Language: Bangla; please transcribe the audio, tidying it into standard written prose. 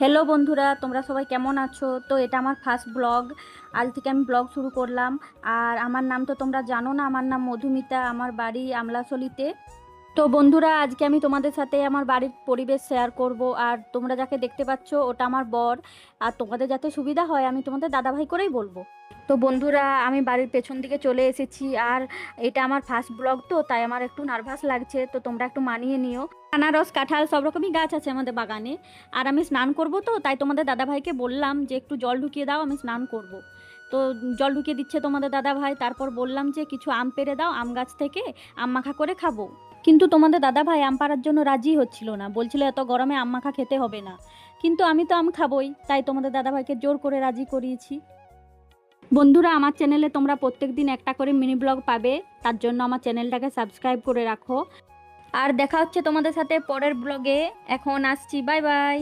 হ্যালো বন্ধুরা, তোমরা সবাই কেমন আছো? তো এটা আমার ফার্স্ট ব্লগ। আজ থেকে আমি ব্লগ শুরু করলাম। আর আমার নাম তো তোমরা জানো না, আমার নাম মধুমিতা, আমার বাড়ি আমলাসলিতে। তো বন্ধুরা, আজকে আমি তোমাদের সাথে আমার বাড়ির পরিবেশ শেয়ার করব। আর তোমরা যাকে দেখতে পাচ্ছ ওটা আমার বর। আর তোমাদের যাতে সুবিধা হয় আমি তোমাদের দাদাভাই করেই বলবো। তো বন্ধুরা, আমি বাড়ির পেছন দিকে চলে এসেছি। আর এটা আমার ফার্স্ট ব্লগ, তো তাই আমার একটু নার্ভাস লাগছে, তো তোমরা একটু মানিয়ে নিও। আনারস, কাঁঠাল সব রকমই গাছ আছে আমাদের বাগানে। আর আমি স্নান করব, তো তাই তোমাদের দাদাভাইকে বললাম যে একটু জল ঢুকিয়ে দাও, আমি স্নান করব। তো জল ঢুকিয়ে দিচ্ছে তোমাদের দাদাভাই। তারপর বললাম যে কিছু আম পেড়ে দাও, আম গাছ থেকে আম মাখা করে খাবো। কিন্তু তোমাদের দাদাভাই আম পাড়ার জন্য রাজি হচ্ছিল না, বলছিল এত গরমে আম মাখা খেতে হবে না। কিন্তু আমি তো আম খাবোই, তাই তোমাদের দাদাভাইকে জোর করে রাজি করিয়েছি। বন্ধুরা, আমার চ্যানেলে তোমরা প্রত্যেক দিন একটা করে মিনি ব্লগ পাবে। তার জন্য আমার চ্যানেলটাকে সাবস্ক্রাইব করে রাখো। আর দেখা হচ্ছে তোমাদের সাথে পরের ব্লগে। এখন আসছি, বাই বাই।